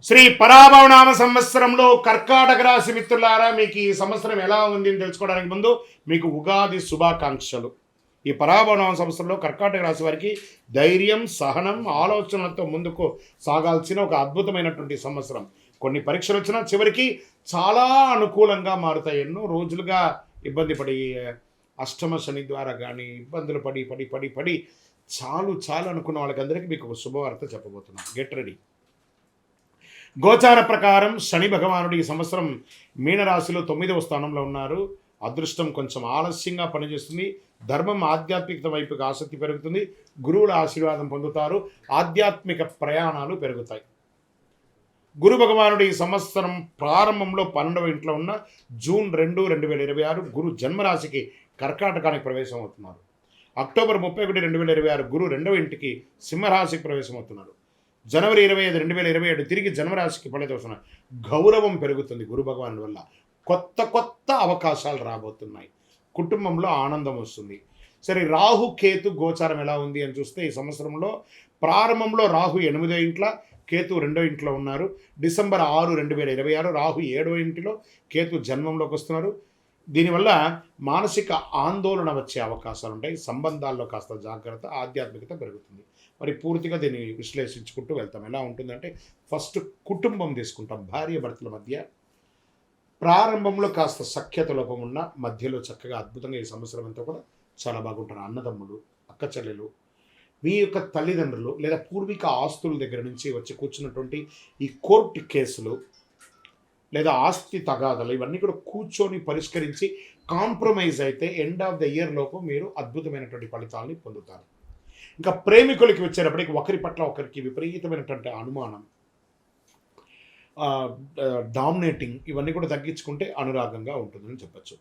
శ్రీ పరాభవనామ సంవత్సరంలో కర్కాటక రాశి మిత్రులారా, మీకు ఈ సంవత్సరం ఎలా ఉంది అని తెలుసుకోవడానికి ముందు మీకు ఉగాది శుభాకాంక్షలు. ఈ పరాభవనామ సంవత్సరంలో కర్కాటక రాశి వారికి ధైర్యం, సహనం, ఆలోచనలతో ముందుకు సాగాల్సిన ఒక అద్భుతమైనటువంటి సంవత్సరం. కొన్ని పరీక్షలు వచ్చినా చివరికి చాలా అనుకూలంగా మారుతాయి. ఎన్నో రోజులుగా ఇబ్బంది పడి అష్టమ శని ద్వారా కానీ ఇబ్బందులు పడి పడి పడి పడి చాలు చాలు అనుకున్న వాళ్ళకందరికీ మీకు ఒక శుభవార్త చెప్పబోతున్నాను. Get ready. గోచార ప్రకారం శని భగవానుడు ఈ సంవత్సరం మీనరాశిలో 9వ స్థానంలో ఉన్నారు. అదృష్టం కొంచెం ఆలస్యంగా పనిచేస్తుంది. ధర్మం, ఆధ్యాత్మికత వైపుకి ఆసక్తి పెరుగుతుంది. గురువుల ఆశీర్వాదం పొందుతారు. ఆధ్యాత్మిక ప్రయాణాలు పెరుగుతాయి. గురు భగవానుడు ఈ సంవత్సరం ప్రారంభంలో 12వ ఇంట్లో ఉన్న జూన్ 2, 2026 గురు జన్మరాశికి కర్కాటకానికి ప్రవేశం అవుతున్నారు. అక్టోబర్ 31, 2026 గురు 2వ ఇంటికి సింహరాశికి ప్రవేశం అవుతున్నారు. జనవరి 25, 2027 తిరిగి జన్మరాశికి ఫలితవుతున్నారు. గౌరవం పెరుగుతుంది గురు భగవానుడి వల్ల. కొత్త కొత్త అవకాశాలు రాబోతున్నాయి. కుటుంబంలో ఆనందం వస్తుంది. సరే, రాహు కేతు గోచారం ఎలా ఉంది అని చూస్తే ఈ సంవత్సరంలో ప్రారంభంలో రాహు 8వ ఇంట్లో, కేతు 2వ ఇంట్లో ఉన్నారు. డిసెంబర్ 6, 2026 రాహు 7వ ఇంటిలో, కేతు జన్మంలోకి వస్తున్నారు. దీనివల్ల మానసిక ఆందోళన వచ్చే అవకాశాలు ఉంటాయి. సంబంధాల్లో కాస్త జాగ్రత్త, ఆధ్యాత్మికత పెరుగుతుంది. మరి పూర్తిగా దీన్ని విశ్లేషించుకుంటూ వెళ్తాం. ఎలా ఉంటుందంటే, ఫస్ట్ కుటుంబం తీసుకుంటాం. భార్య భర్తల మధ్య ప్రారంభంలో కాస్త సఖ్యత లోపం ఉన్న మధ్యలో చక్కగా అద్భుతంగా ఈ సంవత్సరం అంతా కూడా చాలా బాగుంటారు. అన్నదమ్ములు, అక్క చెల్లెలు, మీ యొక్క తల్లిదండ్రులు లేదా పూర్వీక ఆస్తుల దగ్గర నుంచి వచ్చి కూర్చున్నటువంటి ఈ కోర్టు కేసులు లేదా ఆస్తి తగాదాలు ఇవన్నీ కూడా కూర్చొని పరిష్కరించి కాంప్రమైజ్ అయితే ఎండ్ ఆఫ్ ద ఇయర్ లోపు మీరు అద్భుతమైనటువంటి ఫలితాలని పొందుతారు. ఇంకా ప్రేమికులకి వచ్చేటప్పటికి ఒకరి పట్ల ఒకరికి విపరీతమైనటువంటి అనుమానం, డామినేటింగ్, ఇవన్నీ కూడా తగ్గించుకుంటే అనురాగంగా ఉంటుందని చెప్పచ్చు.